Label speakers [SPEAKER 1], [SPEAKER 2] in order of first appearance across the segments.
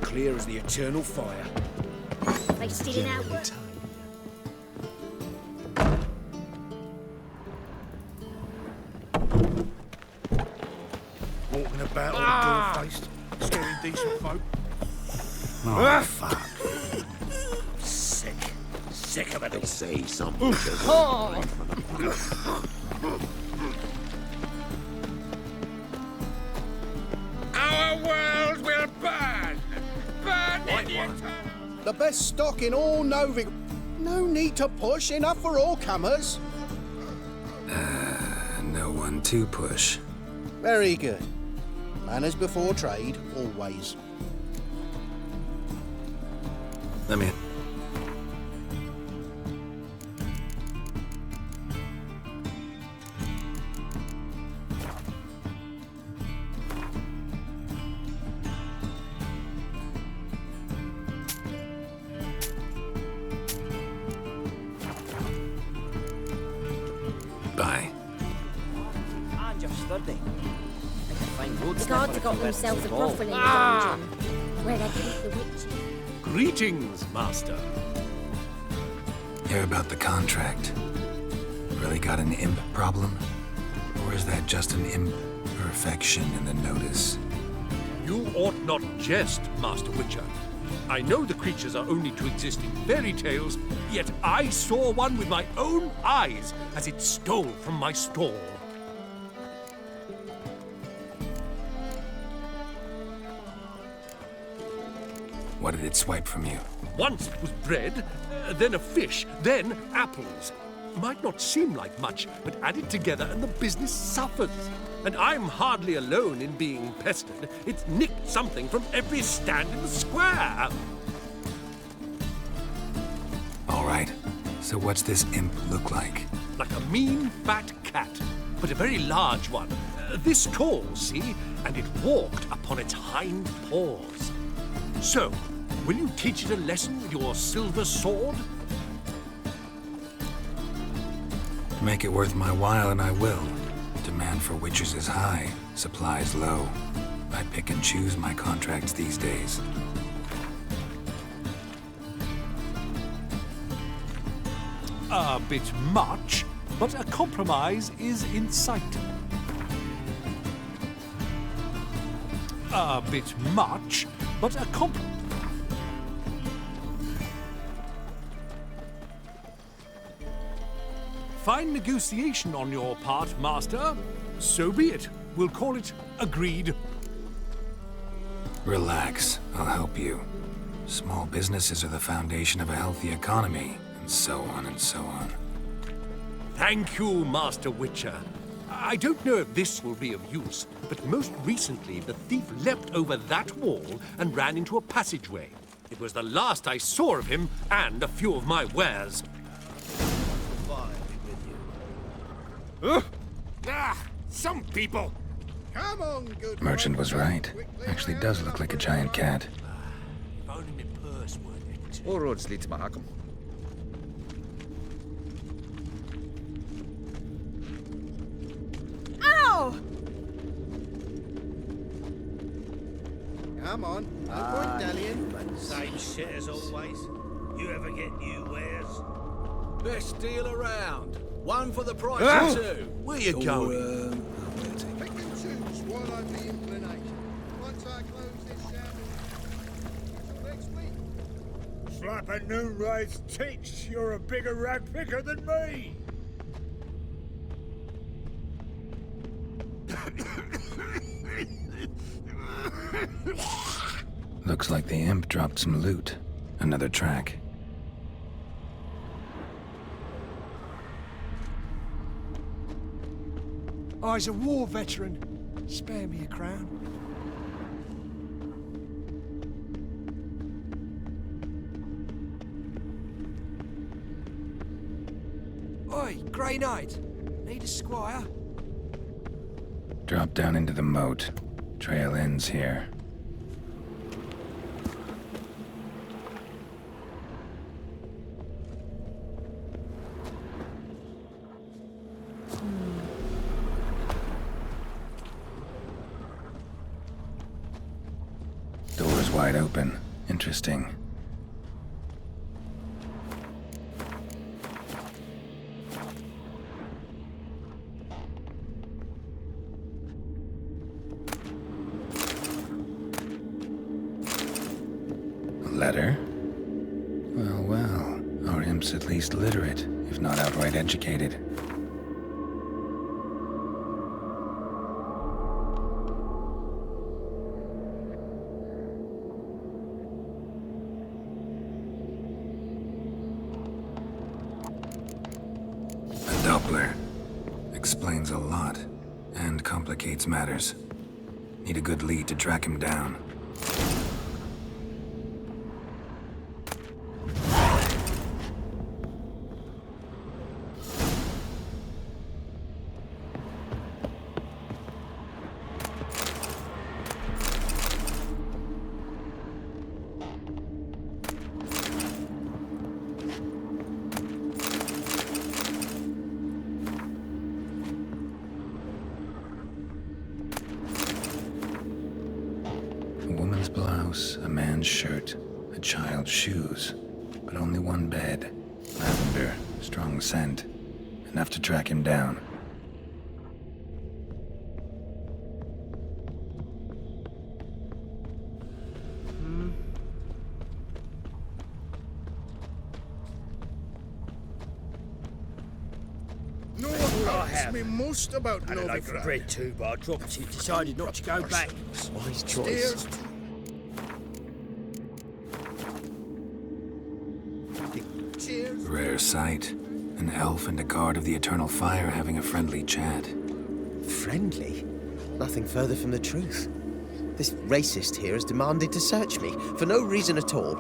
[SPEAKER 1] clear as the eternal fire.
[SPEAKER 2] They stealing our work.
[SPEAKER 1] Walking about all door-faced, scaring decent folk.
[SPEAKER 3] Oh, fuck.
[SPEAKER 1] Sick. Sick of it all.
[SPEAKER 4] Say something.
[SPEAKER 1] Our world will burn! Burn in the eternal...
[SPEAKER 5] The best stock in all Novic. No need to push, enough for all comers.
[SPEAKER 3] No one to push.
[SPEAKER 5] Very good. Manners before trade, always.
[SPEAKER 3] Let me... Bye.
[SPEAKER 6] And you're sturdy.
[SPEAKER 2] The guards have got themselves a brothel in the dungeon, where they keep the witches.
[SPEAKER 7] Greetings, Master.
[SPEAKER 3] Hear about the contract? Really got an imp problem? Or is that just an imperfection in the notice?
[SPEAKER 7] You ought not jest, Master Witcher. I know the creatures are only to exist in fairy tales, yet I saw one with my own eyes as it stole from my stall.
[SPEAKER 3] What did it swipe from you?
[SPEAKER 7] Once it was bread, then a fish, then apples. Might not seem like much, but added together and the business suffers. And I'm hardly alone in being pestered. It's nicked something from every stand in the square.
[SPEAKER 3] All right. So what's this imp look like?
[SPEAKER 7] Like a mean, fat cat, but a very large one. This tall, see? And it walked upon its hind paws. So, will you teach it a lesson with your silver sword?
[SPEAKER 3] Make it worth my while and I will. Demand for witches is high, supplies low. I pick and choose my contracts these days.
[SPEAKER 7] A bit much, but a compromise is in sight. A bit much, but a Fine negotiation on your part, Master. So be it. We'll call it agreed.
[SPEAKER 3] Relax, I'll help you. Small businesses are the foundation of a healthy economy, and so on and so on.
[SPEAKER 7] Thank you, Master Witcher. I don't know if this will be of use, but most recently the thief leapt over that wall and ran into a passageway. It was the last I saw of him and a few of my wares.
[SPEAKER 1] Some people!
[SPEAKER 5] Come on, good
[SPEAKER 3] Merchant was right. Actually does look like a giant cat.
[SPEAKER 7] If only my purse weren't it.
[SPEAKER 8] All roads lead to Mahakam.
[SPEAKER 2] Ow!
[SPEAKER 5] Come on, no point dallying.
[SPEAKER 1] Same shit as always. You ever get new wares?
[SPEAKER 9] Best deal around. One for the price of two. Where you going?
[SPEAKER 5] Pick and choose while I'm being inclination. Once I close this shadow, until next week.
[SPEAKER 1] Slap a Noonraid's teats, you're a bigger rag picker than me!
[SPEAKER 3] Looks like the imp dropped some loot. Another track.
[SPEAKER 10] I's a war veteran. Spare me a crown. Oi, Grey Knight. Need a squire?
[SPEAKER 3] Drop down into the moat. Trail ends here. Door's wide wide open. Interesting. A letter? Well, well. Our imp's at least literate, if not outright educated. Doppler. Explains a lot, and complicates matters. Need a good lead to track him down. A woman's blouse, a man's shirt, a child's shoes, but only one bed. Lavender, strong scent, enough to track him down.
[SPEAKER 5] No one asks me most about
[SPEAKER 4] Had a loaf of
[SPEAKER 5] Novigrad.
[SPEAKER 4] bread too, but I dropped it. Decided not to go back.
[SPEAKER 10] Wise
[SPEAKER 5] Stairs
[SPEAKER 10] choice.
[SPEAKER 5] Cheers.
[SPEAKER 3] Rare sight. An elf and a guard of the Eternal Fire having a friendly chat.
[SPEAKER 10] Friendly? Nothing further from the truth. This racist here has demanded to search me, for no reason at all.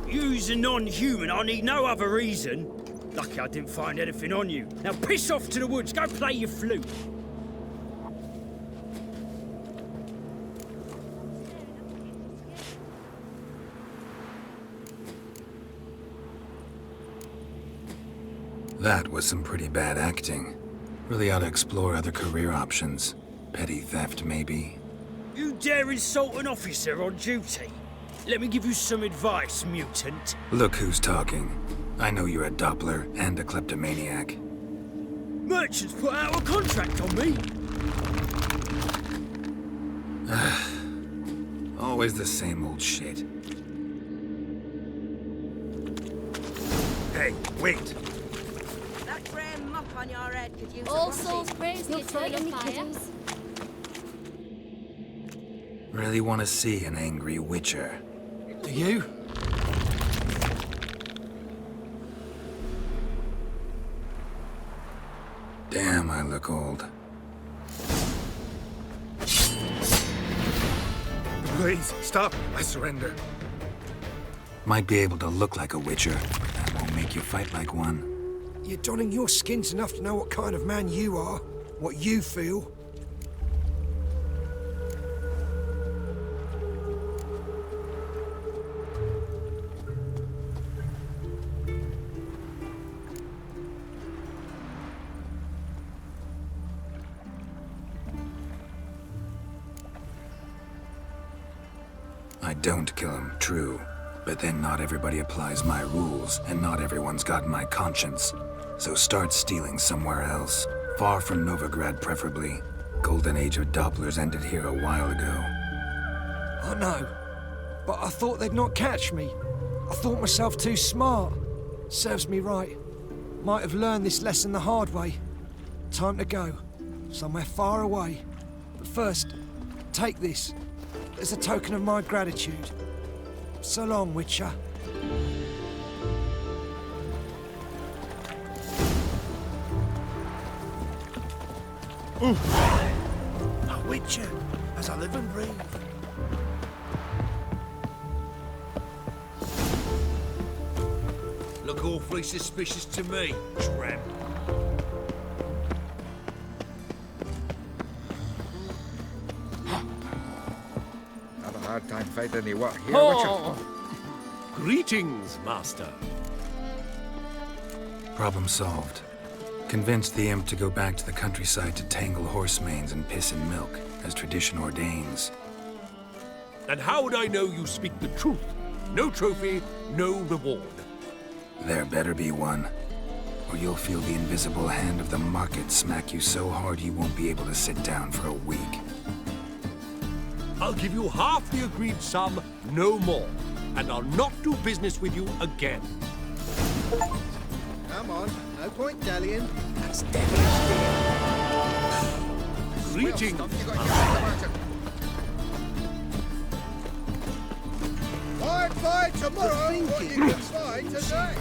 [SPEAKER 4] You's a non-human. I need no other reason. Lucky I didn't find anything on you. Now piss off to the woods. Go play your flute.
[SPEAKER 3] That was some pretty bad acting. Really ought to explore other career options. Petty theft, maybe.
[SPEAKER 4] You dare insult an officer on duty? Let me give you some advice, mutant.
[SPEAKER 3] Look who's talking. I know you're a Doppler and a kleptomaniac.
[SPEAKER 4] Merchants put out a contract on me.
[SPEAKER 3] Always the same old shit. Hey, wait!
[SPEAKER 2] That grey muck on your head could use
[SPEAKER 8] All souls praise the
[SPEAKER 2] You'll
[SPEAKER 8] eternal
[SPEAKER 2] frighten me,
[SPEAKER 8] fire.
[SPEAKER 2] kiddies.
[SPEAKER 3] Really want to see an angry witcher.
[SPEAKER 10] Do you?
[SPEAKER 3] Damn, I look old. Please, stop! I surrender. Might be able to look like a witcher, but that won't make you fight like one.
[SPEAKER 10] You're donning your skins enough to know what kind of man you are, what you feel.
[SPEAKER 3] I don't kill him, true. But then not everybody applies my rules, and not everyone's got my conscience. So start stealing somewhere else. Far from Novigrad, preferably. Golden age of Dopplers ended here a while ago.
[SPEAKER 10] I know, but I thought they'd not catch me. I thought myself too smart. Serves me right. Might have learned this lesson the hard way. Time to go. Somewhere far away. But first, take this. As a token of my gratitude. So long, Witcher.
[SPEAKER 9] A witcher, as I live and breathe. Look awfully suspicious to me, tramp.
[SPEAKER 1] Have a hard time fighting any work here,
[SPEAKER 7] Oh. Greetings, master.
[SPEAKER 3] Problem solved. Convinced the imp to go back to the countryside to tangle horse manes and piss in milk, as tradition ordains.
[SPEAKER 7] And how would I know you speak the truth? No trophy, no reward.
[SPEAKER 3] There better be one, or you'll feel the invisible hand of the market smack you so hard you won't be able to sit down for a week.
[SPEAKER 7] I'll give you half the agreed sum, no more. And I'll not do business with you again.
[SPEAKER 5] Come on, no point dallying.
[SPEAKER 10] That's devilish, dear.
[SPEAKER 7] Greetings.
[SPEAKER 5] Find tomorrow what you can find today.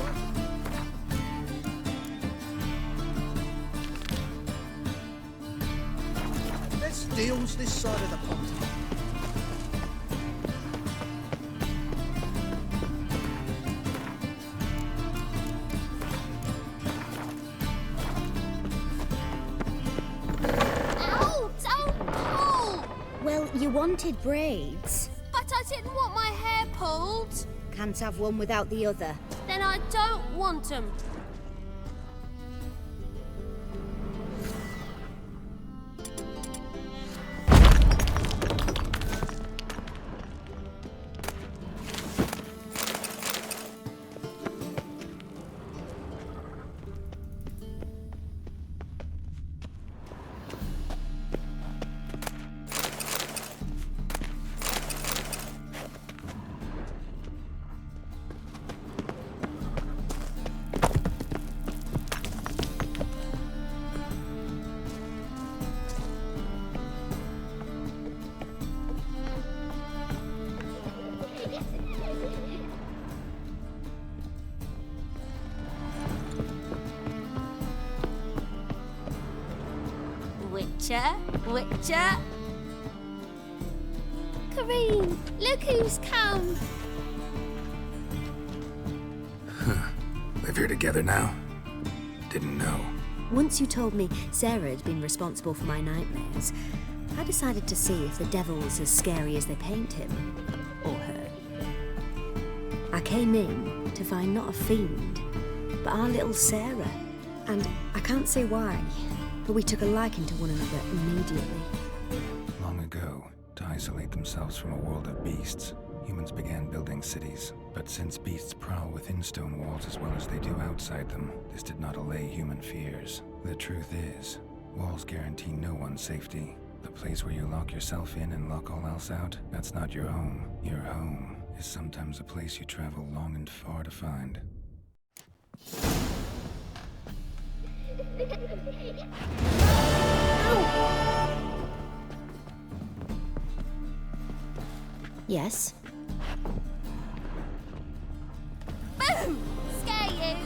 [SPEAKER 5] Let's deals this side of the pond.
[SPEAKER 2] Ow! Don't pull! Well, you wanted braids.
[SPEAKER 8] But I didn't want my hair pulled.
[SPEAKER 2] Can't have one without the other.
[SPEAKER 8] Then I don't want them. Witcher. Kareem, look who's come.
[SPEAKER 3] Live here together now? Didn't know.
[SPEAKER 2] Once you told me Sarah had been responsible for my nightmares, I decided to see if the devil's as scary as they paint him. Or her. I came in to find not a fiend, but our little Sarah. And I can't say why, but we took a liking to one another immediately.
[SPEAKER 3] Long ago, to isolate themselves from a world of beasts, humans began building cities. But since beasts prowl within stone walls as well as they do outside them, this did not allay human fears. The truth is, walls guarantee no one's safety. The place where you lock yourself in and lock all else out, that's not your home. Your home is sometimes a place you travel long and far to find.
[SPEAKER 2] Yes?
[SPEAKER 8] Boom! Scare you.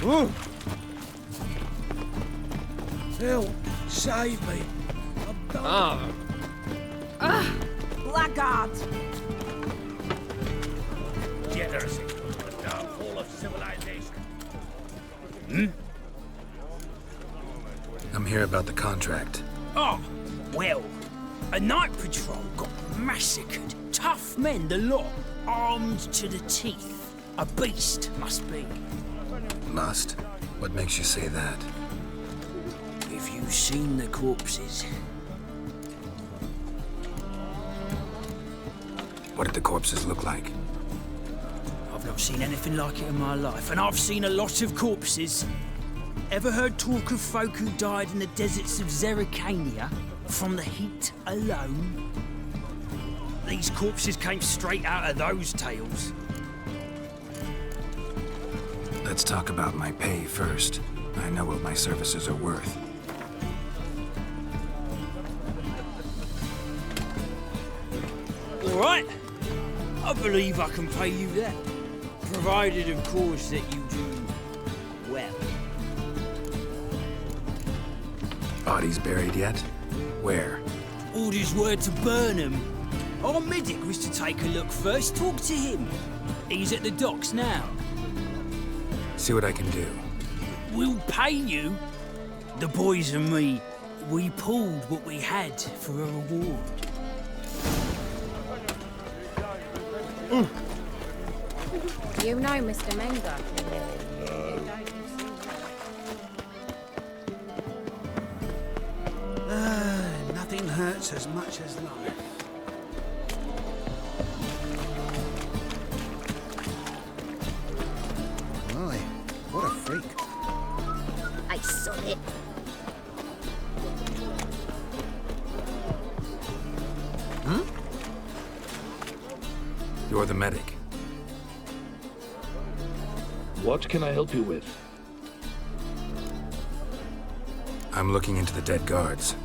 [SPEAKER 10] Ooh. Help! Save me! I'm done.
[SPEAKER 6] Blackguard!
[SPEAKER 4] Jealousy, the downfall of civilization.
[SPEAKER 3] I'm here about the contract.
[SPEAKER 4] Oh, well, a night patrol got massacred. Tough men, the lot, armed to the teeth. A beast, must be.
[SPEAKER 3] Must? What makes you say that?
[SPEAKER 4] If you've seen the corpses.
[SPEAKER 3] What did the corpses look like?
[SPEAKER 4] I've not seen anything like it in my life, and I've seen a lot of corpses. Ever heard talk of folk who died in the deserts of Zerrikania from the heat alone? These corpses came straight out of those tales.
[SPEAKER 3] Let's talk about my pay first. I know what my services are worth.
[SPEAKER 4] All right. I believe I can pay you that. Provided, of course, that you do well.
[SPEAKER 3] Bodies buried yet? Where?
[SPEAKER 4] Orders were to burn them. Our medic was to take a look first. Talk to him. He's at the docks now.
[SPEAKER 3] See what I can do.
[SPEAKER 4] We'll pay you. The boys and me, we pulled what we had for a reward.
[SPEAKER 8] You know Mr. Menga.
[SPEAKER 9] Nothing hurts as much as life. My, what a freak.
[SPEAKER 8] I saw it.
[SPEAKER 3] You're the medic.
[SPEAKER 11] What can I help you with?
[SPEAKER 3] I'm looking into the dead guards.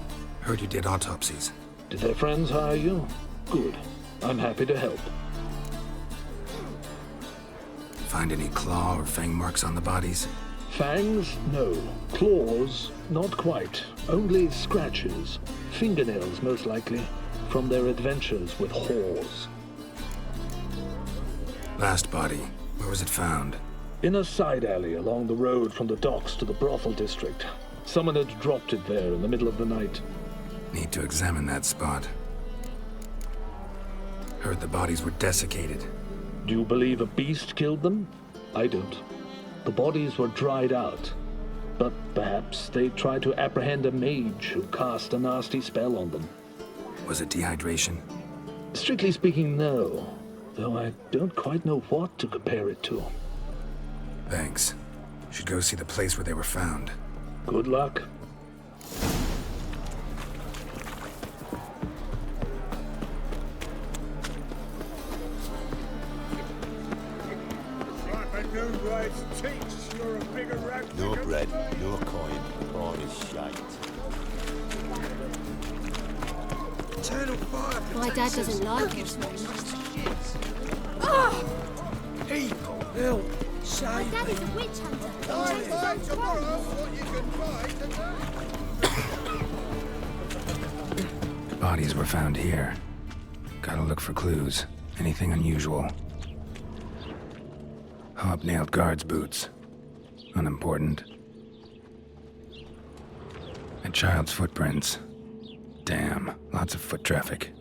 [SPEAKER 3] Heard you did autopsies.
[SPEAKER 11] Did their friends hire you? Good. I'm happy to help.
[SPEAKER 3] Find any claw or fang marks on the bodies?
[SPEAKER 11] Fangs? No. Claws? Not quite. Only scratches. Fingernails, most likely. From their adventures with whores.
[SPEAKER 3] Last body. Where was it found?
[SPEAKER 11] In a side alley along the road from the docks to the brothel district. Someone had dropped it there in the middle of the night.
[SPEAKER 3] Need to examine that spot. Heard the bodies were desiccated.
[SPEAKER 11] Do you believe a beast killed them? I don't. The bodies were dried out. But perhaps they tried to apprehend a mage who cast a nasty spell on them.
[SPEAKER 3] Was it dehydration?
[SPEAKER 11] Strictly speaking, no. Though I don't quite know what to compare it to.
[SPEAKER 3] Thanks. Should go see the place where they were found.
[SPEAKER 11] Good luck.
[SPEAKER 12] No bread, no coin, all is shite.
[SPEAKER 5] Eternal fire.
[SPEAKER 8] My dad doesn't like it.
[SPEAKER 5] People, help,
[SPEAKER 8] My
[SPEAKER 5] save
[SPEAKER 8] dad
[SPEAKER 5] me.
[SPEAKER 8] is a witch hunter. He
[SPEAKER 5] I'll
[SPEAKER 8] chases
[SPEAKER 5] buy
[SPEAKER 8] old
[SPEAKER 5] tomorrow
[SPEAKER 8] crows.
[SPEAKER 5] what you can buy today.
[SPEAKER 3] Bodies were found here. Gotta look for clues. Anything unusual. Hobnailed guards' boots. Unimportant. A child's footprints. Damn, lots of foot traffic.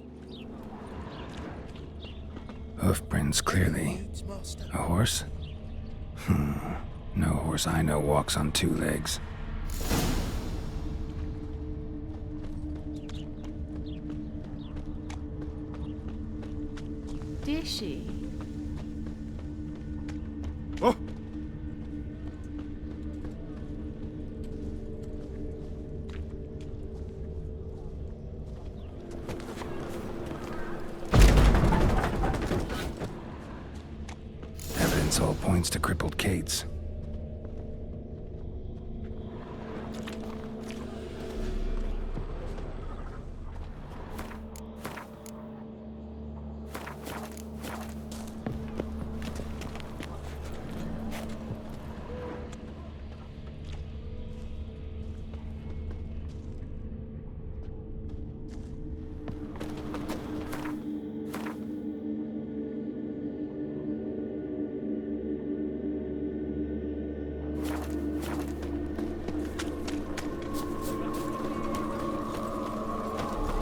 [SPEAKER 3] Hoofprints, clearly. A horse? No horse I know walks on two legs.
[SPEAKER 8] Did she?
[SPEAKER 5] Oh.
[SPEAKER 3] Evidence all points to crippled Kate's.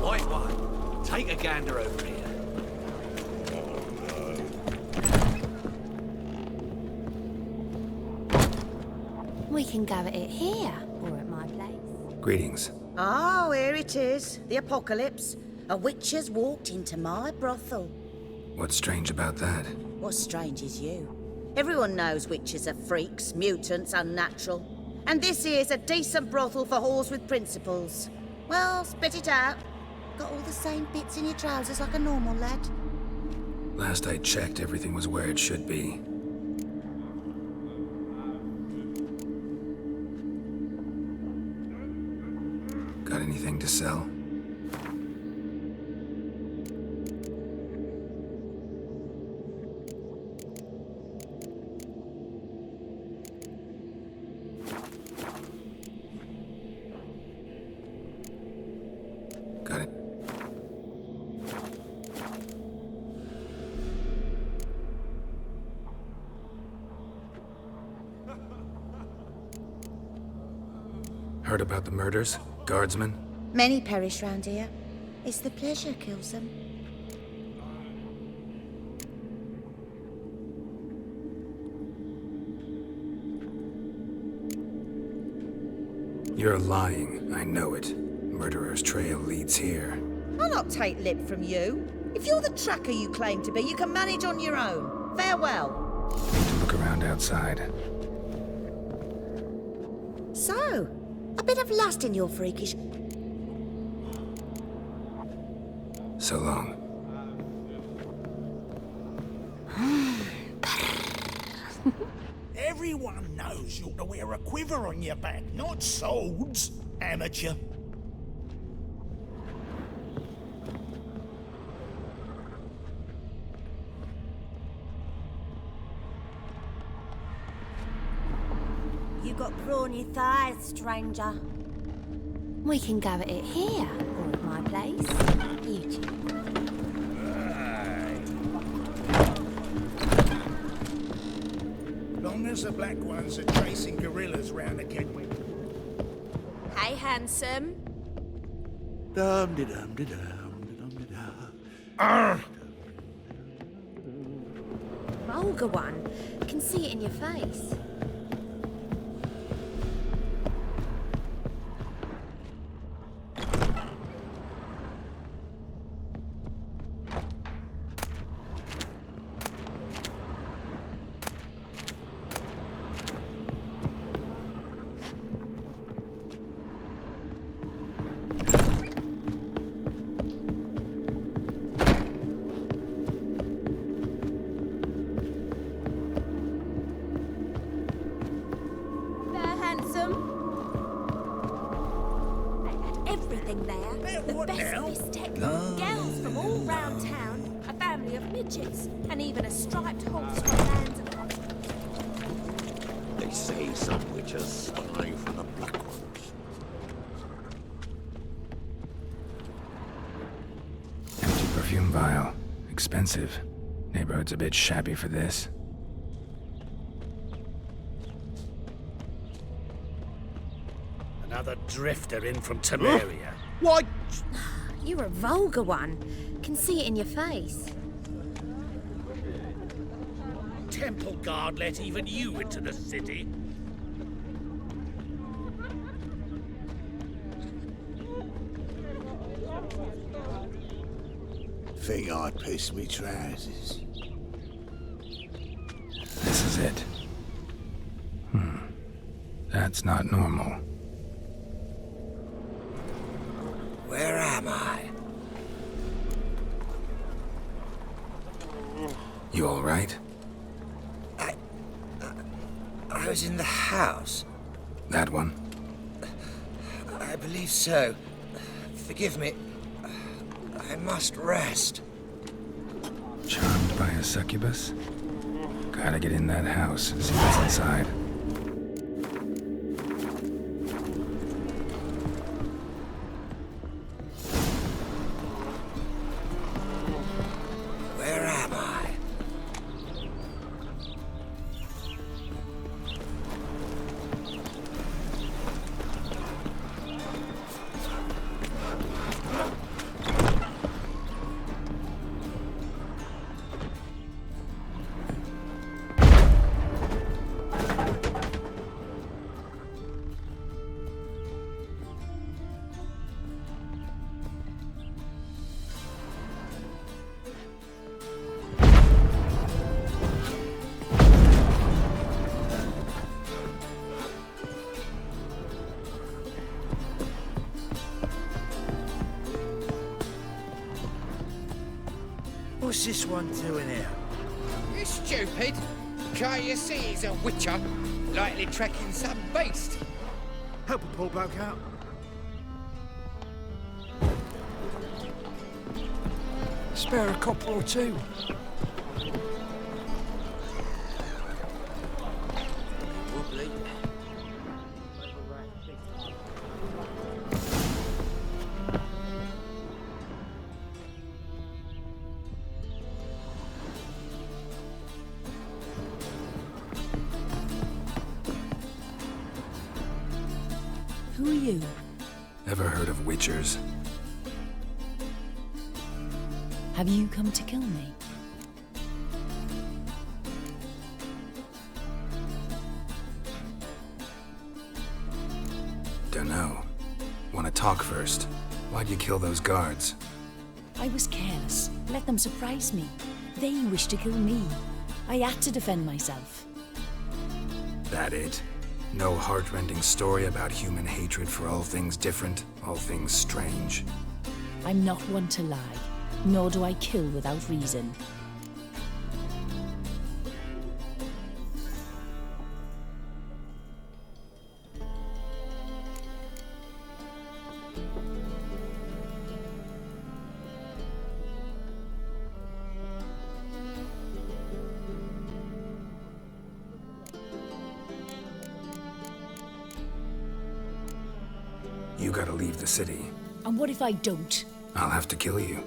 [SPEAKER 9] White one, take a gander over here.
[SPEAKER 8] We can go at it here or at my place.
[SPEAKER 3] Greetings.
[SPEAKER 13] Oh, here it is. The apocalypse. A witch has walked into my brothel.
[SPEAKER 3] What's strange about that?
[SPEAKER 13] What's strange is you. Everyone knows witches are freaks, mutants, unnatural. And this here's a decent brothel for whores with principles. Well, spit it out. Got all the same bits in your trousers like a normal lad.
[SPEAKER 3] Last I checked, everything was where it should be. Got anything to sell? Got it. Heard about the murders? Guardsmen?
[SPEAKER 13] Many perish round here. It's the pleasure kills them.
[SPEAKER 3] You're lying, I know it. Murderer's trail leads here.
[SPEAKER 13] I'll not take lip from you. If you're the tracker you claim to be, you can manage on your own. Farewell.
[SPEAKER 3] Need to look around outside.
[SPEAKER 13] So, a bit of lust in your freakish...
[SPEAKER 3] So long.
[SPEAKER 14] Everyone knows you ought to wear a quiver on your back, not swords, amateur.
[SPEAKER 8] You got brawny thighs, stranger. We can go at it here, or at my place. You choose.
[SPEAKER 14] Long as the black ones are chasing gorillas round the gateway.
[SPEAKER 8] Hey, handsome. Vulgar one. Can see it in your face. Everything there. The best of his tech. Girls from all round town. A family of midgets. And even a striped horse from lands of
[SPEAKER 12] They say some witches spy from the black ones.
[SPEAKER 3] Empty perfume vial. Expensive. Neighborhood's a bit shabby for this.
[SPEAKER 14] Another drifter in from Temeria.
[SPEAKER 8] What? You're a vulgar one. Can see it in your face.
[SPEAKER 14] Temple guard let even you into the city.
[SPEAKER 12] Think I'd piss me trousers.
[SPEAKER 3] This is it. That's not normal.
[SPEAKER 10] Where am I?
[SPEAKER 3] You all right?
[SPEAKER 10] I was in the house.
[SPEAKER 3] That one?
[SPEAKER 10] I believe so. Forgive me. I must rest.
[SPEAKER 3] Charmed by a succubus? Gotta get in that house and see what's inside.
[SPEAKER 10] Where am I?
[SPEAKER 14] What's this one doing here?
[SPEAKER 1] You stupid! Can't you see he's a witcher? Likely tracking some beast.
[SPEAKER 14] Help a poor bloke out.
[SPEAKER 10] Spare a copper or two.
[SPEAKER 14] Wobbly.
[SPEAKER 4] Who are you?
[SPEAKER 3] witchers.
[SPEAKER 15] Have you come to kill me?
[SPEAKER 3] Dunno. Want to talk first? Why'd you kill those guards?
[SPEAKER 15] I was careless. Let them surprise me. They wished to kill me. I had to defend myself.
[SPEAKER 3] That it? No heartrending story about human hatred for all things different, all things strange?
[SPEAKER 15] I'm not one to lie, nor do I kill without reason.
[SPEAKER 3] You gotta leave the city.
[SPEAKER 15] And what if I don't?
[SPEAKER 3] I'll have to kill you.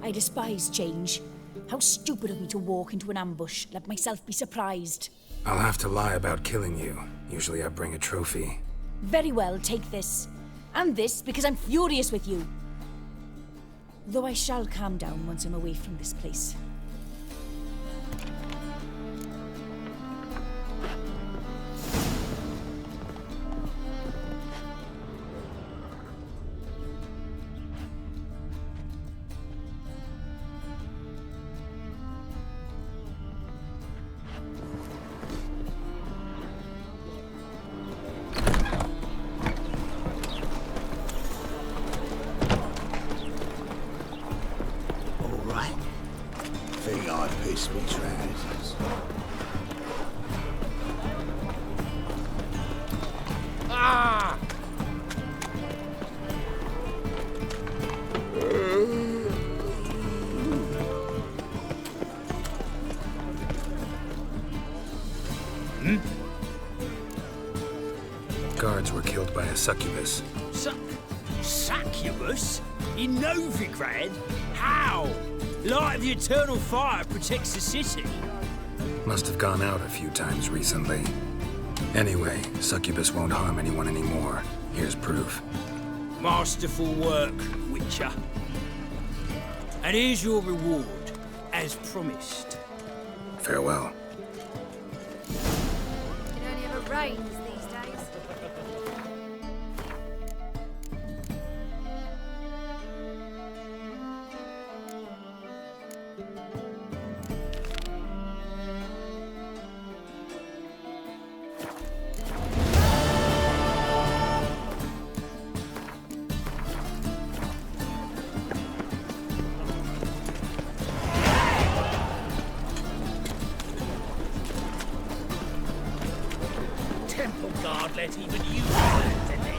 [SPEAKER 15] I despise change. How stupid of me to walk into an ambush, let myself be surprised.
[SPEAKER 3] I'll have to lie about killing you. Usually I bring a trophy.
[SPEAKER 15] Very well, take this. And this, because I'm furious with you. Though I shall calm down once I'm away from this place.
[SPEAKER 12] Think I pissed me trousers.
[SPEAKER 1] Ah!
[SPEAKER 3] Guards were killed by a succubus.
[SPEAKER 4] Succubus? In Novigrad? How? Light of the eternal fire protects the city.
[SPEAKER 3] Must have gone out a few times recently. Anyway, succubus won't harm anyone anymore. Here's proof.
[SPEAKER 4] Masterful work, Witcher. And here's your reward, as promised.
[SPEAKER 3] Farewell.
[SPEAKER 8] It only ever rains these days.
[SPEAKER 4] Temple guard let even you stand in it.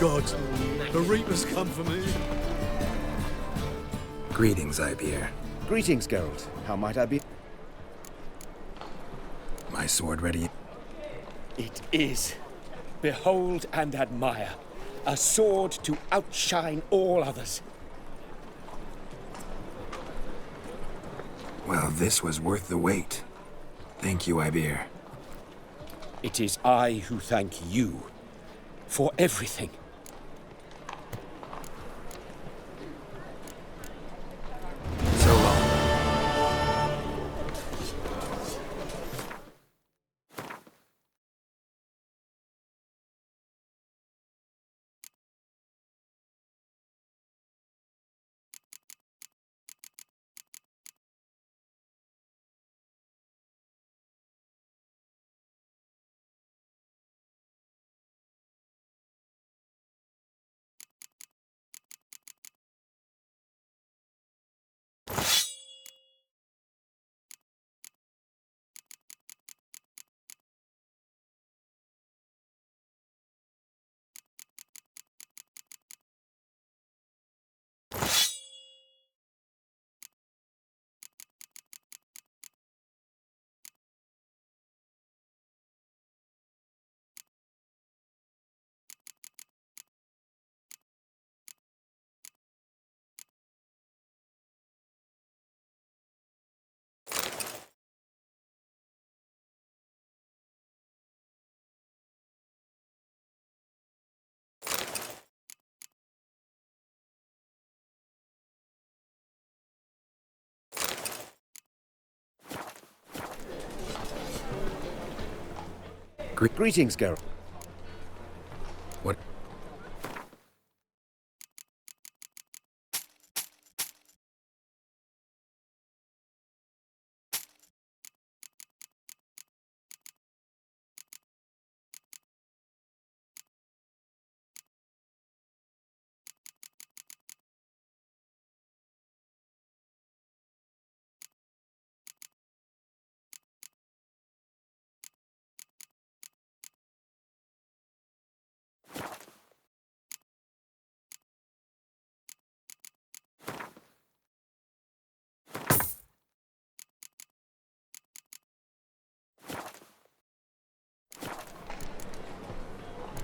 [SPEAKER 9] gods, the Reapers come for me.
[SPEAKER 3] Greetings, Ibeer.
[SPEAKER 16] Greetings, Geralt. How might I be?
[SPEAKER 3] My sword ready?
[SPEAKER 17] It is. Behold and admire. A sword to outshine all others.
[SPEAKER 3] Well, this was worth the wait. Thank you, Ibeer.
[SPEAKER 17] It is I who thank you for everything.
[SPEAKER 3] So long.
[SPEAKER 16] Greetings, Geralt.
[SPEAKER 3] What?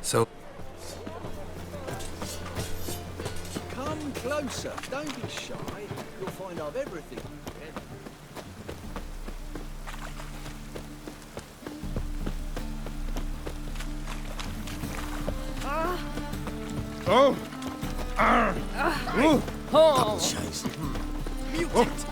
[SPEAKER 3] So...
[SPEAKER 9] Come closer. Don't be shy. You'll find I've everything.
[SPEAKER 14] Oh!
[SPEAKER 9] Oh! Chase. Mutant!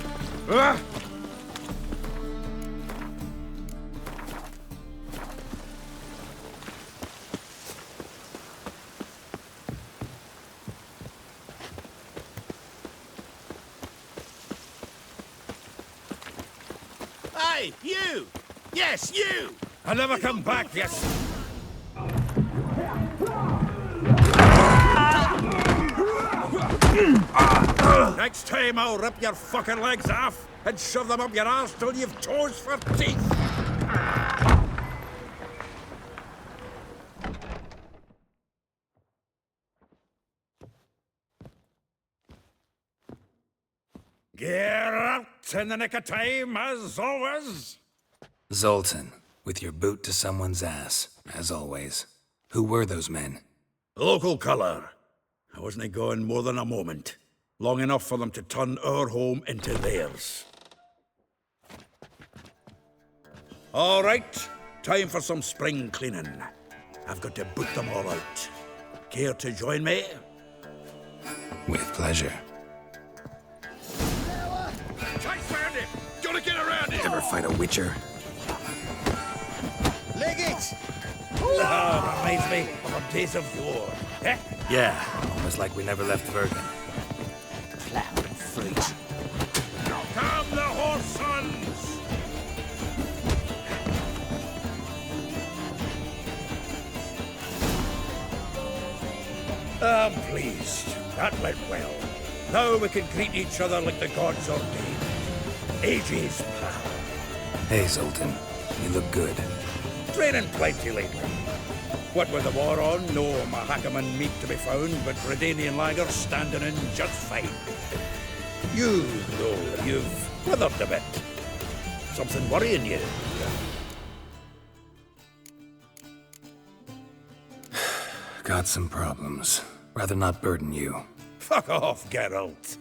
[SPEAKER 14] Hey, you! Yes, you! I'll never come back, yes! Next time I'll rip your fucking legs off and shove them up your arse till you've toes for teeth! Get out in the nick of time, as always!
[SPEAKER 3] Zoltan, with your boot to someone's ass, as always. Who were those men?
[SPEAKER 14] Local colour. I wasn't gone more than a moment. Long enough for them to turn our home into theirs. All right, time for some spring cleaning. I've got to boot them all out. Care to join me?
[SPEAKER 3] With pleasure.
[SPEAKER 14] Chase around him! Gotta get around him!
[SPEAKER 3] Ever fight a witcher?
[SPEAKER 14] Leg it! Ah, reminds me of our days of yore. Eh?
[SPEAKER 3] Yeah, almost like we never left Vergen.
[SPEAKER 14] Cloud and fruit. Come the horse sons! I'm pleased. That went well. Now we can greet each other like the gods ordained. Ages, pal.
[SPEAKER 3] Hey, Zoltan. You look good.
[SPEAKER 14] Training plenty lately. What with the war on, no Mahakaman meat to be found, but Redanian lagers standing in just fine. You, though, you've withered a bit. Something worrying you?
[SPEAKER 3] Got some problems. Rather not burden you.
[SPEAKER 14] Fuck off, Geralt.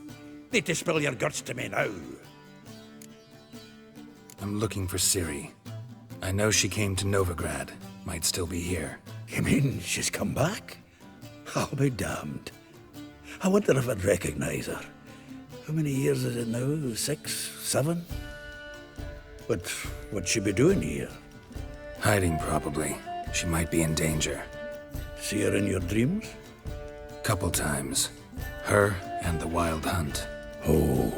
[SPEAKER 14] Need to spill your guts to me now.
[SPEAKER 3] I'm looking for Ciri. I know she came to Novigrad. Might still be here.
[SPEAKER 14] You mean she's come back? I'll be damned. I wonder if I'd recognize her. How many years is it now? 6, 7? But what'd she be doing here?
[SPEAKER 3] Hiding, probably. She might be in danger.
[SPEAKER 14] See her in your dreams?
[SPEAKER 3] Couple times. Her and the Wild Hunt.
[SPEAKER 14] Oh,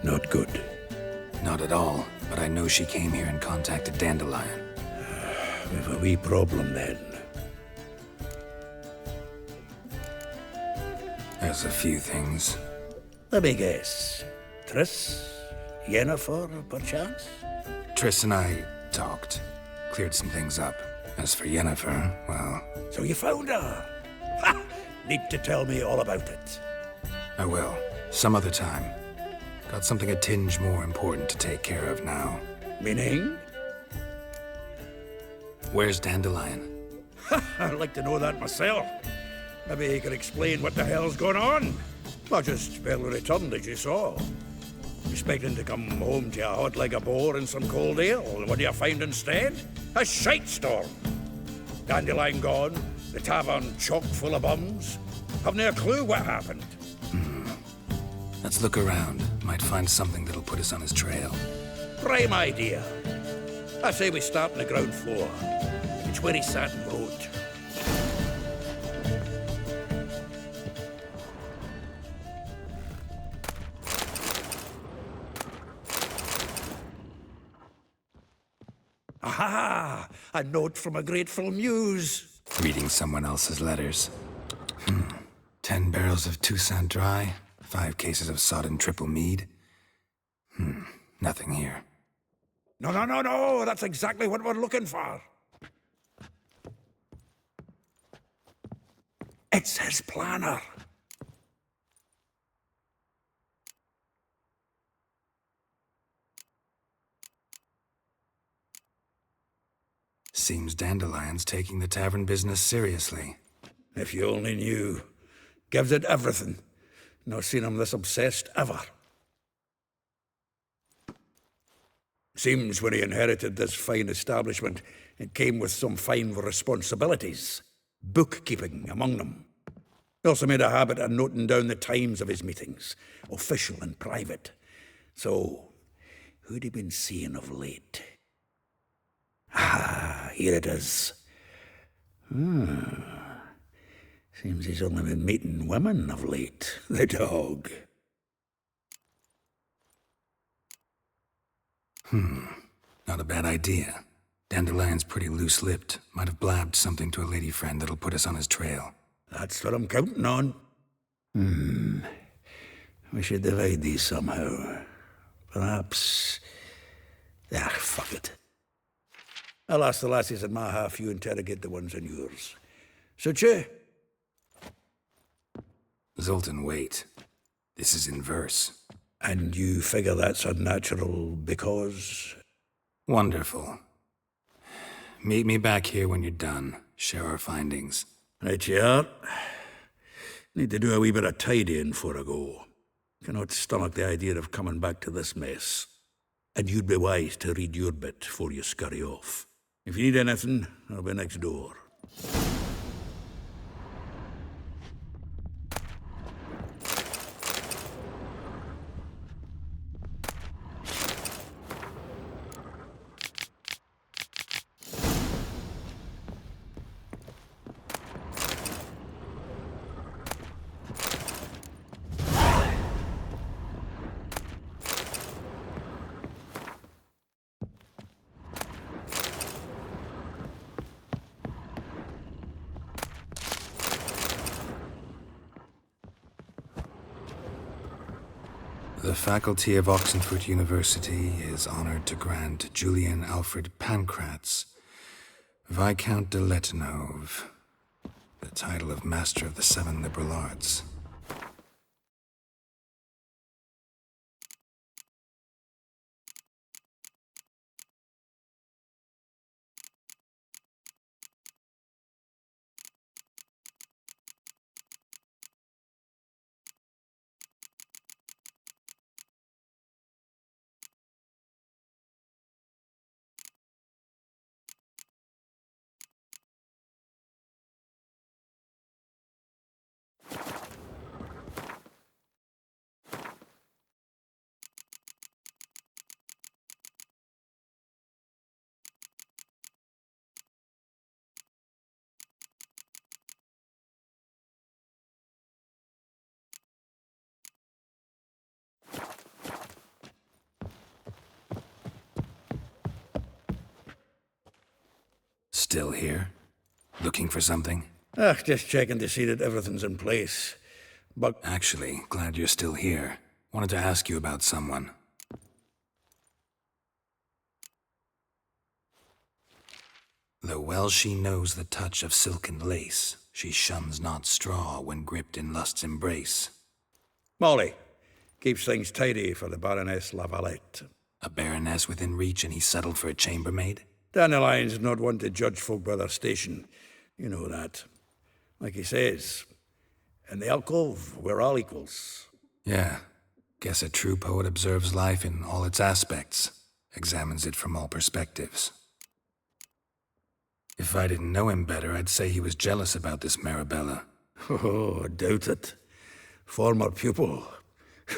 [SPEAKER 14] not good.
[SPEAKER 3] Not at all, but I know she came here and contacted Dandelion.
[SPEAKER 14] We've a wee problem then.
[SPEAKER 3] There's a few things.
[SPEAKER 14] Let me guess. Triss? Yennefer, perchance?
[SPEAKER 3] Triss and I talked. Cleared some things up. As for Yennefer, well...
[SPEAKER 14] So you found her? Ha! Need to tell me all about it.
[SPEAKER 3] I will. Some other time. Got something a tinge more important to take care of now.
[SPEAKER 14] Meaning?
[SPEAKER 3] Where's Dandelion?
[SPEAKER 14] I'd like to know that myself. Maybe he could explain what the hell's going on. I just barely returned, as you saw. Expecting to come home to a hot like a boar and some cold ale, and what do you find instead? A shite storm. Dandelion gone, the tavern chock full of bums. Have no clue what happened.
[SPEAKER 3] Let's look around. Might find something that'll put us on his trail.
[SPEAKER 14] Prime idea. I say we start on the ground floor. It's where he sat and wrote. Aha! A note from a grateful muse.
[SPEAKER 3] Reading someone else's letters. 10 barrels of Toussaint Dry, 5 cases of sodden triple mead. Nothing here.
[SPEAKER 14] No, that's exactly what we're looking for. It's his planner.
[SPEAKER 3] Seems Dandelion's taking the tavern business seriously.
[SPEAKER 14] If you only knew. Gives it everything. Not seen him this obsessed ever. Seems when he inherited this fine establishment, it came with some fine responsibilities. Bookkeeping among them. He also made a habit of noting down the times of his meetings, official and private. So, who'd he been seeing of late? Ah, here it is. Seems he's only been meeting women of late, the dog.
[SPEAKER 3] Not a bad idea. Dandelion's pretty loose-lipped. Might have blabbed something to a lady friend that'll put us on his trail.
[SPEAKER 14] That's what I'm counting on. We should divide these somehow. Perhaps... fuck it. I'll ask the lassies in my half, you interrogate the ones in yours. Suit you?
[SPEAKER 3] Zoltan, wait. This is in verse.
[SPEAKER 14] And you figure that's unnatural because...
[SPEAKER 3] Wonderful. Meet me back here when you're done. Share our findings.
[SPEAKER 14] Right you are. Need to do a wee bit of tidying before I go. Cannot stomach the idea of coming back to this mess. And you'd be wise to read your bit before you scurry off. If you need anything, I'll be next door.
[SPEAKER 3] The faculty of Oxenford University is honored to grant Julian Alfred Pancratz Viscount de Letenove, the title of Master of the Seven Liberal Arts. Still here? Looking for something?
[SPEAKER 14] Just checking to see that everything's in place. But
[SPEAKER 3] actually, glad you're still here. Wanted to ask you about someone. Though well she knows the touch of silken lace, she shuns not straw when gripped in lust's embrace.
[SPEAKER 14] Molly keeps things tidy for the Baroness Lavalette.
[SPEAKER 3] A baroness within reach and he settled for a chambermaid?
[SPEAKER 14] Dandelion's not one to judge folk by their station. You know that. Like he says, in the alcove, we're all equals.
[SPEAKER 3] Yeah. Guess a true poet observes life in all its aspects, examines it from all perspectives. If I didn't know him better, I'd say he was jealous about this Marabella.
[SPEAKER 14] Oh, I doubt it. Former pupil.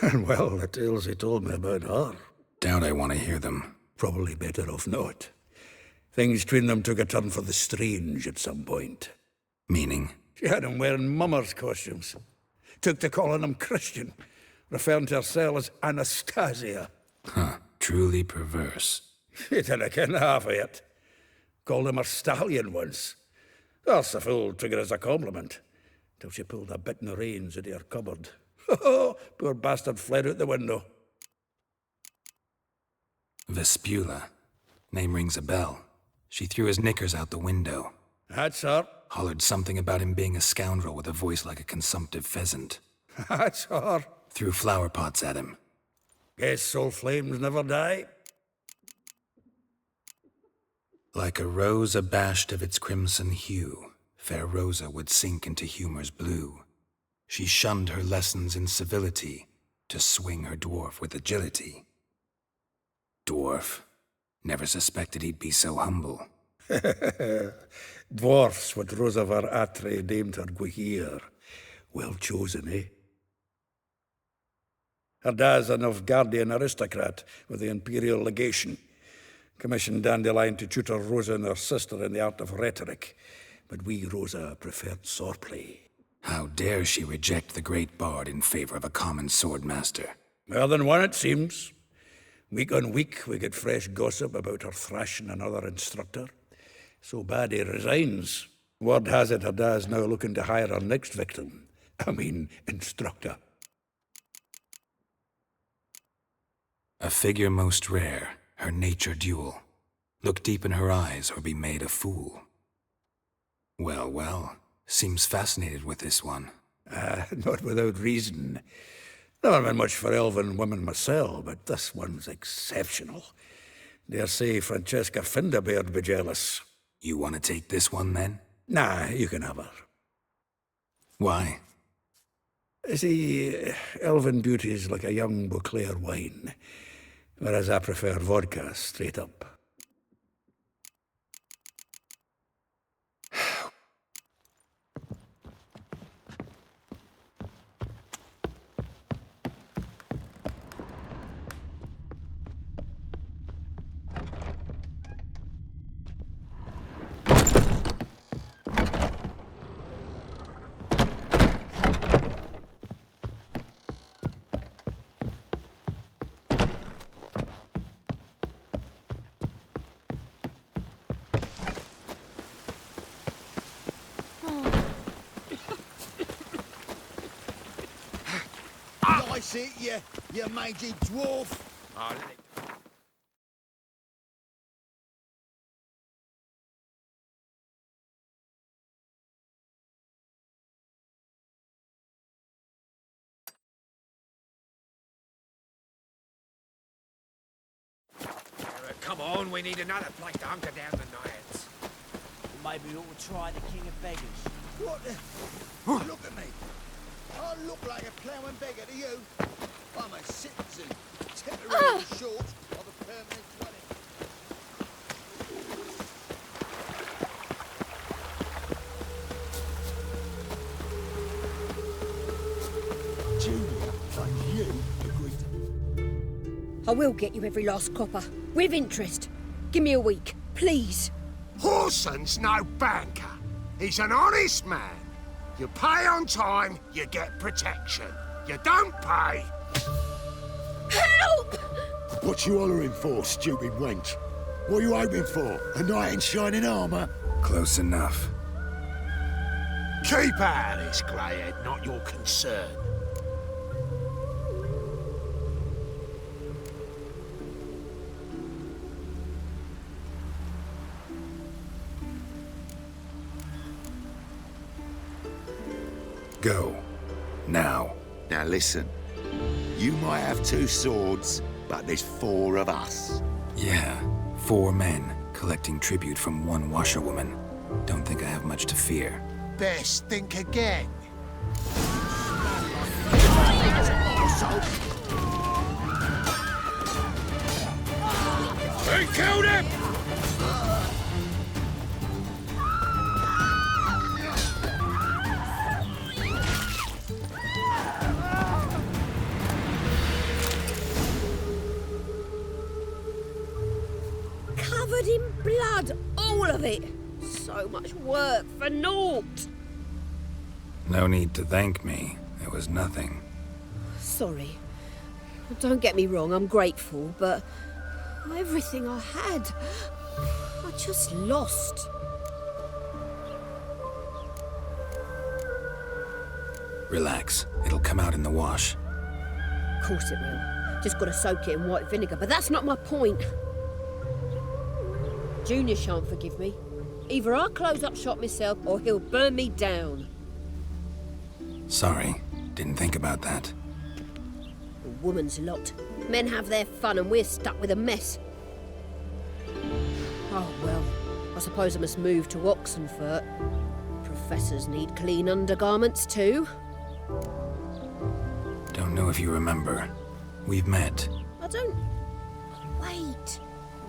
[SPEAKER 14] And well, the tales he told me about her.
[SPEAKER 3] Doubt I want to hear them.
[SPEAKER 14] Probably better off not. Things between them took a turn for the strange at some point.
[SPEAKER 3] Meaning?
[SPEAKER 14] She had him wearing mummers' costumes. Took to calling him Christian, referring to herself as Anastasia.
[SPEAKER 3] Huh, truly perverse.
[SPEAKER 14] He didn't ken half of it. Called him her stallion once. That's the fool took it as a compliment, till she pulled a bit in the reins into her cupboard. Poor bastard fled out the window.
[SPEAKER 3] Vespula. Name rings a bell. She threw his knickers out the window.
[SPEAKER 14] That's her.
[SPEAKER 3] Hollered something about him being a scoundrel with a voice like a consumptive pheasant.
[SPEAKER 14] That's her.
[SPEAKER 3] Threw flower pots at him.
[SPEAKER 14] Guess soul flames never die.
[SPEAKER 3] Like a rose abashed of its crimson hue, fair Rosa would sink into humor's blue. She shunned her lessons in civility to swing her dwarf with agility. Dwarf. Never suspected he'd be so humble.
[SPEAKER 14] Dwarfs what Rosa var Atre named her Guihir. Well chosen, eh? Her dad's a Novgardian aristocrat with the Imperial Legation. Commissioned Dandelion to tutor Rosa and her sister in the art of rhetoric. But we, Rosa, preferred swordplay.
[SPEAKER 3] How dare she reject the great bard in favor of a common swordmaster?
[SPEAKER 14] More than one, it seems. Week on week, we get fresh gossip about her thrashing another instructor. So bad he resigns. Word has it her dad's now looking to hire her next victim. Instructor.
[SPEAKER 3] A figure most rare, her nature dual. Look deep in her eyes or be made a fool. Well, well, seems fascinated with this one.
[SPEAKER 14] Not without reason. Never been much for elven women myself, but this one's exceptional. Dare say Francesca Finderbeard be jealous.
[SPEAKER 3] You want to take this one, then?
[SPEAKER 14] Nah, you can have her.
[SPEAKER 3] Why?
[SPEAKER 14] See, elven beauty's like a young Beauclair wine, whereas I prefer vodka straight up.
[SPEAKER 5] Nice it, you mangy dwarf.
[SPEAKER 1] come on, we need another place to hunker down the nights.
[SPEAKER 6] Maybe we ought to try the King of Beggars.
[SPEAKER 5] What the... Look at me. I look like a ploughing beggar to you. I'm a citizen, temporarily short of a permanent dwelling.
[SPEAKER 18] Junior, and you agreed to...
[SPEAKER 19] I will get you every last copper, with interest. Give me a week, please.
[SPEAKER 20] Horson's no banker. He's an honest man. You pay on time, you get protection. You don't pay...
[SPEAKER 19] Help!
[SPEAKER 18] What you hollering for, stupid wench? What are you hoping for? A knight in shining armour?
[SPEAKER 3] Close enough.
[SPEAKER 20] Keep out of this, greyhead, not your concern.
[SPEAKER 3] Go. Now.
[SPEAKER 18] Now listen. You might have 2 swords, but there's 4 of us.
[SPEAKER 3] Yeah, 4 men collecting tribute from 1 washerwoman. Don't think I have much to fear.
[SPEAKER 20] Best think again.
[SPEAKER 1] They killed him!
[SPEAKER 19] Covered in blood, all of it. So much work for naught.
[SPEAKER 3] No need to thank me. It was nothing.
[SPEAKER 19] Sorry. Don't get me wrong, I'm grateful, but everything I had, I just lost.
[SPEAKER 3] Relax. It'll come out in the wash.
[SPEAKER 19] Of course it will. Just gotta soak it in white vinegar, but that's not my point. Junior shan't forgive me. Either I'll close up shop myself or he'll burn me down.
[SPEAKER 3] Sorry. Didn't think about that.
[SPEAKER 19] A woman's lot. Men have their fun and we're stuck with a mess. Oh well, I suppose I must move to Oxenfurt. Professors need clean undergarments too.
[SPEAKER 3] Don't know if you remember. We've met.
[SPEAKER 19] I don't...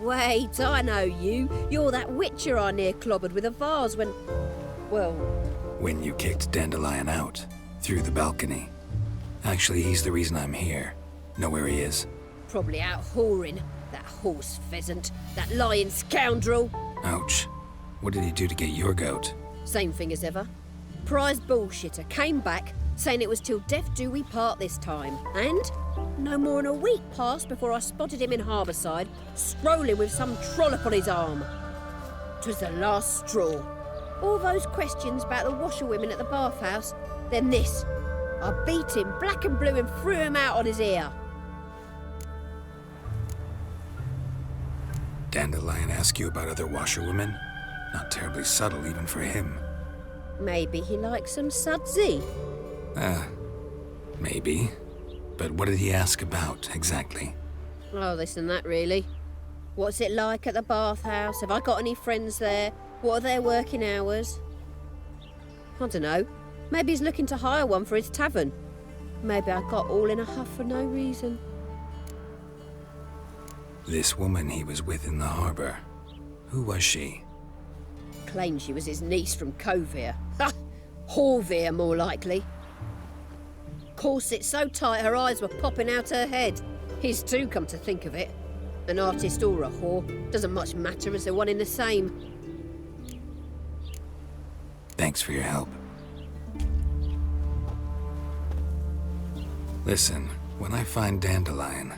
[SPEAKER 19] Wait, I know you. You're that witcher I near clobbered with a vase when... Well...
[SPEAKER 3] When you kicked Dandelion out. Through the balcony. Actually, he's the reason I'm here. Know where he is?
[SPEAKER 19] Probably out whoring. That horse pheasant. That lying scoundrel.
[SPEAKER 3] Ouch. What did he do to get your goat?
[SPEAKER 19] Same thing as ever. Prize bullshitter came back, saying it was till death do we part this time. And no more than a week passed before I spotted him in Harbourside, strolling with some trollop on his arm. 'Twas the last straw. All those questions about the washerwomen at the bathhouse, then this. I beat him black and blue and threw him out on his ear.
[SPEAKER 3] Dandelion ask you about other washerwomen? Not terribly subtle even for him.
[SPEAKER 19] Maybe he likes some sudsy.
[SPEAKER 3] Maybe. But what did he ask about, exactly?
[SPEAKER 19] Oh, this and that, really. What's it like at the bathhouse? Have I got any friends there? What are their working hours? I don't know. Maybe he's looking to hire one for his tavern. Maybe I got all in a huff for no reason.
[SPEAKER 3] This woman he was with in the harbour. Who was she?
[SPEAKER 19] Claimed she was his niece from Covere. Ha! Horvere, more likely. Corset so tight her eyes were popping out her head. His too, come to think of it. An artist or a whore. Doesn't much matter as they're one in the same.
[SPEAKER 3] Thanks for your help. Listen, when I find Dandelion,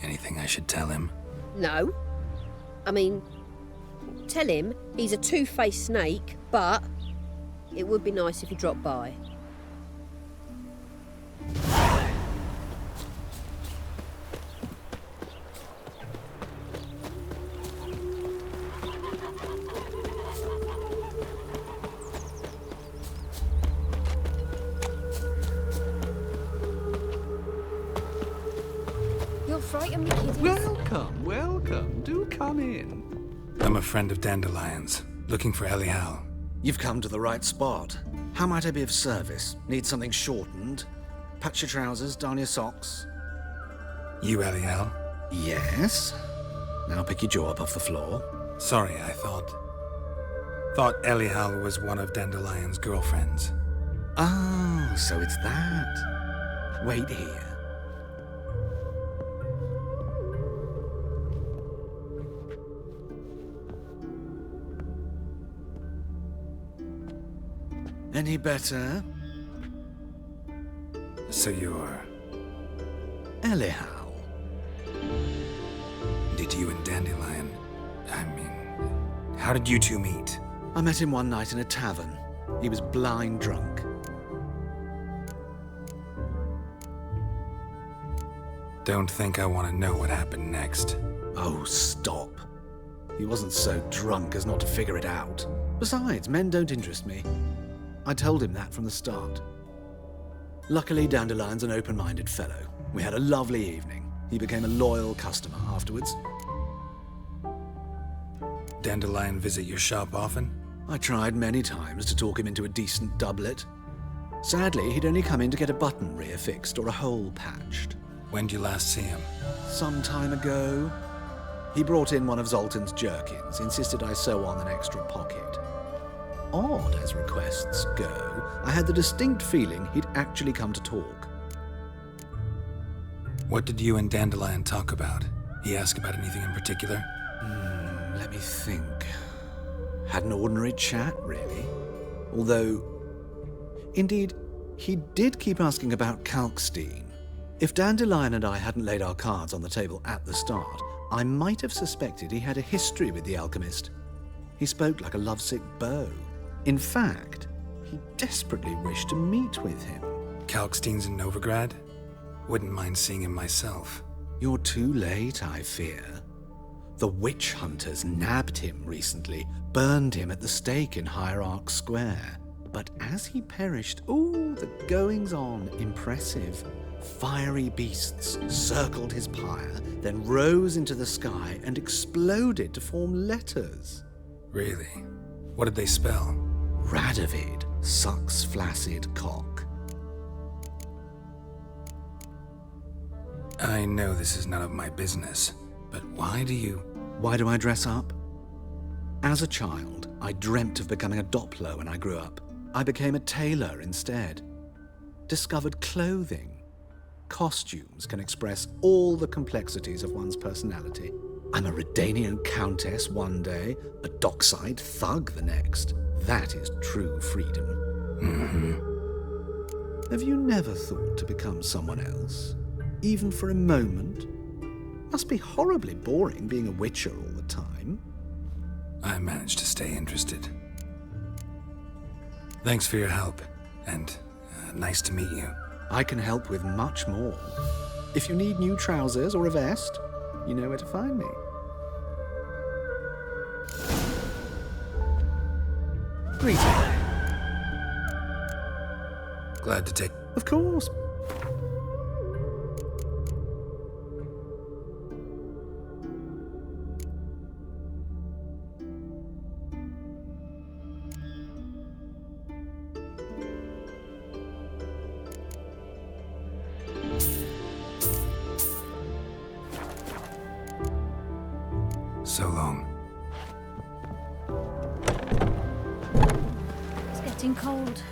[SPEAKER 3] anything I should tell him?
[SPEAKER 19] No. I mean, tell him he's a two-faced snake, but it would be nice if he dropped by.
[SPEAKER 8] You're frightened me, kiddies.
[SPEAKER 7] Well,
[SPEAKER 9] Welcome, welcome. Do come in.
[SPEAKER 3] I'm a friend of Dandelion's, looking for Elial.
[SPEAKER 21] You've come to the right spot. How might I be of service? Need something shortened? Patch your trousers, darn your socks.
[SPEAKER 3] You Elial?
[SPEAKER 21] Yes. Now pick your jaw up off the floor.
[SPEAKER 3] Sorry, I thought Elial was one of Dandelion's girlfriends.
[SPEAKER 21] Oh, so it's that. Wait here. Any better?
[SPEAKER 3] So you're...
[SPEAKER 21] Elial.
[SPEAKER 3] Did you and Dandelion... how did you two meet?
[SPEAKER 21] I met him one night in a tavern. He was blind drunk.
[SPEAKER 3] Don't think I want to know what happened next.
[SPEAKER 21] Oh, stop. He wasn't so drunk as not to figure it out. Besides, men don't interest me. I told him that from the start. Luckily, Dandelion's an open-minded fellow. We had a lovely evening. He became a loyal customer afterwards.
[SPEAKER 3] Dandelion visit your shop often?
[SPEAKER 21] I tried many times to talk him into a decent doublet. Sadly, he'd only come in to get a button rear fixed or a hole patched.
[SPEAKER 3] When'd you last see him?
[SPEAKER 21] Some time ago. He brought in one of Zoltan's jerkins, insisted I sew on an extra pocket. Odd as requests go, I had the distinct feeling he'd actually come to talk.
[SPEAKER 3] What did you and Dandelion talk about? He asked about anything in particular?
[SPEAKER 21] Let me think. Had an ordinary chat, really. Although, indeed, he did keep asking about Kalkstein. If Dandelion and I hadn't laid our cards on the table at the start, I might have suspected he had a history with the alchemist. He spoke like a lovesick beau. In fact, he desperately wished to meet with him.
[SPEAKER 3] Kalkstein's in Novigrad? Wouldn't mind seeing him myself.
[SPEAKER 21] You're too late, I fear. The witch hunters nabbed him recently, burned him at the stake in Hierarch Square. But as he perished, the goings-on, impressive. Fiery beasts circled his pyre, then rose into the sky and exploded to form letters.
[SPEAKER 3] Really? What did they spell?
[SPEAKER 21] Radovid sucks flaccid cock.
[SPEAKER 3] I know this is none of my business, but why do
[SPEAKER 21] I dress up? As a child, I dreamt of becoming a Doppler when I grew up. I became a tailor instead. Discovered clothing. Costumes can express all the complexities of one's personality. I'm a Redanian countess one day, a dockside thug the next. That is true freedom. Have you never thought to become someone else? Even for a moment? Must be horribly boring being a witcher all the time.
[SPEAKER 3] I managed to stay interested. Thanks for your help, and nice to meet you.
[SPEAKER 21] I can help with much more. If you need new trousers or a vest, you know where to find me. Greetings.
[SPEAKER 3] Glad to take...
[SPEAKER 21] Of course.
[SPEAKER 3] So long.
[SPEAKER 15] It's getting cold.